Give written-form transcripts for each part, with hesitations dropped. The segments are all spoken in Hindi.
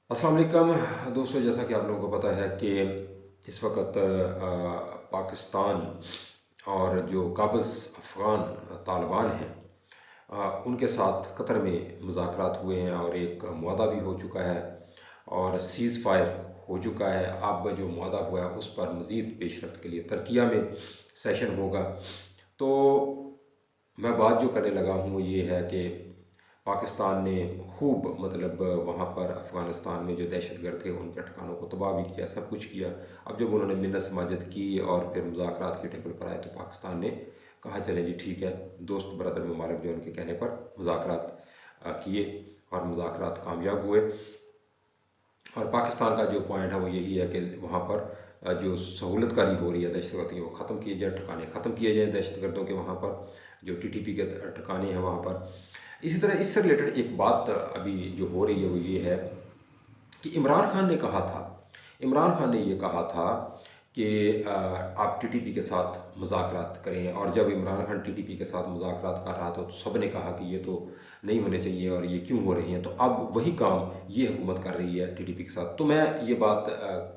अस्सलाम वालेकुम दोस्तों, जैसा कि आप लोगों को पता है कि इस वक्त पाकिस्तान और जो काबिज़ अफ़गान तालिबान हैं, उनके साथ कतर में मुज़ाकरात हुए हैं और एक मुआहदा भी हो चुका है और सीज़ फायर हो चुका है। अब जो मुआहदा हुआ है उस पर मज़ीद पेशरफ्त के लिए तुर्किया में सेशन होगा। तो मैं बात जो करने लगा हूँ वो ये है कि पाकिस्तान ने खूब मतलब वहाँ पर अफ़गानिस्तान में जो दहशतगर्द थे उनके ठिकानों को तबाह भी किया, सब कुछ किया। अब जब उन्होंने मिन्नत समाजत की और फिर मुज़ाकरात के टेबल पर आए तो पाकिस्तान ने कहा चलें जी ठीक है, दोस्त बरदर ममालिक जो उनके कहने पर मुज़ाकरात किए और मुज़ाकरात कामयाब हुए। और पाकिस्तान का जो पॉइंट है वो यही है कि वहाँ पर जो सहूलतकारी हो रही है दहशतगर्दी की वो ख़त्म किए जाए, ठिकाने ख़त्म किए जाएँ दहशतगर्दों के वहाँ पर, जो टीटीपी के ठिकाने हैं वहाँ पर। इसी तरह इससे रिलेटेड एक बात अभी जो हो रही है वो ये है कि इमरान खान ने कहा था, इमरान खान ने ये कहा था कि आप टीटीपी के साथ मुज़ाकरात करें। और जब इमरान खान टीटीपी के साथ मुज़ाकरात कर रहा था तो सब ने कहा कि ये तो नहीं होने चाहिए और ये क्यों हो रही हैं। तो अब वही काम ये हुकूमत कर रही है टीटीपी के साथ। तो मैं ये बात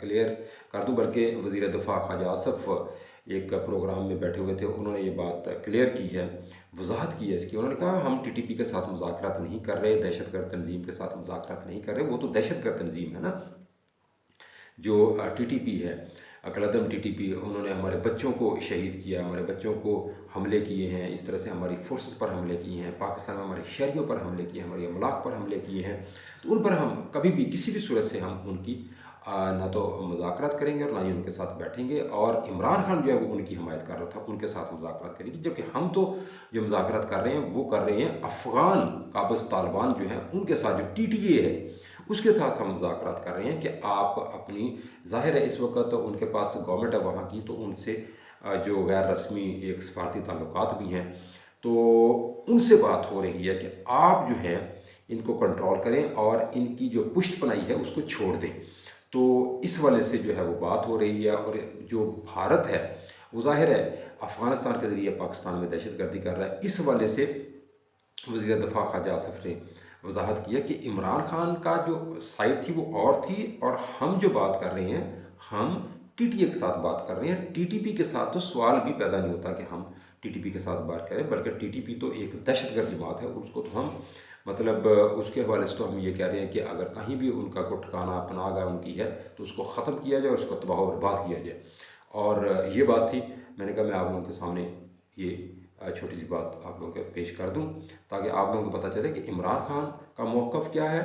क्लियर कर दूं, बल्कि वज़ीर दिफ़ा ख्वाजा आसिफ एक प्रोग्राम में बैठे हुए थे, उन्होंने ये बात क्लियर की है, वजाहत की है इसकी। उन्होंने कहा हम टीटीपी के साथ मुज़ाकरात नहीं कर रहे, दहशतगर्द तंजीम के साथ मुज़ाकरात नहीं कर रहे। वो तो दहशतगर्द तंजीम है ना जो टीटीपी है, अकलदम टीटीपी। उन्होंने हमारे बच्चों को शहीद किया, हमारे बच्चों को हमले किए हैं, इस तरह से हमारी फोर्सेस पर हमले किए हैं, पाकिस्तान में हमारे शहरियों पर हमले किए, हमारी अमलाक पर हमले किए हैं। तो उन पर हम कभी भी किसी भी सूरत से हम उनकी ना तो मुज़ाकरात करेंगे और ना ही उनके साथ बैठेंगे। और इमरान खान जो है वो उनकी हिमायत कर रहा था, उनके साथ मुज़ाकरात करेंगे। जबकि हम तो जो मुज़ाकरात कर रहे हैं वो कर रहे हैं अफ़गान काबिज़ तालिबान जो हैं उनके साथ, जो टीटीए है उसके साथ हम मुज़ाकरात कर रहे हैं कि आप अपनी, ज़ाहिर है इस वक्त उनके पास गवर्नमेंट है वहाँ की, तो उनसे जो गैर रस्मी एक सफारती ताल्लुकात भी हैं, तो उनसे बात हो रही है कि आप जो हैं इनको कंट्रोल करें और इनकी जो पुश्त पनाही है उसको छोड़ दें। तो इस वजह से जो है वो बात हो रही है। और जो भारत है वो ज़ाहिर है अफ़गानिस्तान के ज़रिए पाकिस्तान में दहशतगर्दी कर रहा है। इस वजह से वज़ीर दिफ़ा ख्वाजा आसिफ ने वजाहत किया कि इमरान खान का जो साइड थी वो और थी, और हम जो बात कर रहे हैं हम टीटीए के साथ बात कर रहे हैं। टीटीपी के साथ तो सवाल भी पैदा नहीं होता कि हम टीटीपी के साथ बात करें, बल्कि टीटीपी तो एक दहशतगर्द जमात है, उसको तो हम मतलब उसके हवाले से तो हम ये कह रहे हैं कि अगर कहीं भी उनका कोई ठिकाना पनाहगाह उनकी है तो उसको ख़त्म किया जाए और उसको तबाह और बर्बाद किया जाए। और ये बात थी, मैंने कहा मैं आप लोगों के सामने ये छोटी सी बात आप लोगों को पेश कर दूं ताकि आप लोगों को पता चले कि इमरान खान का मौक़िफ़ क्या है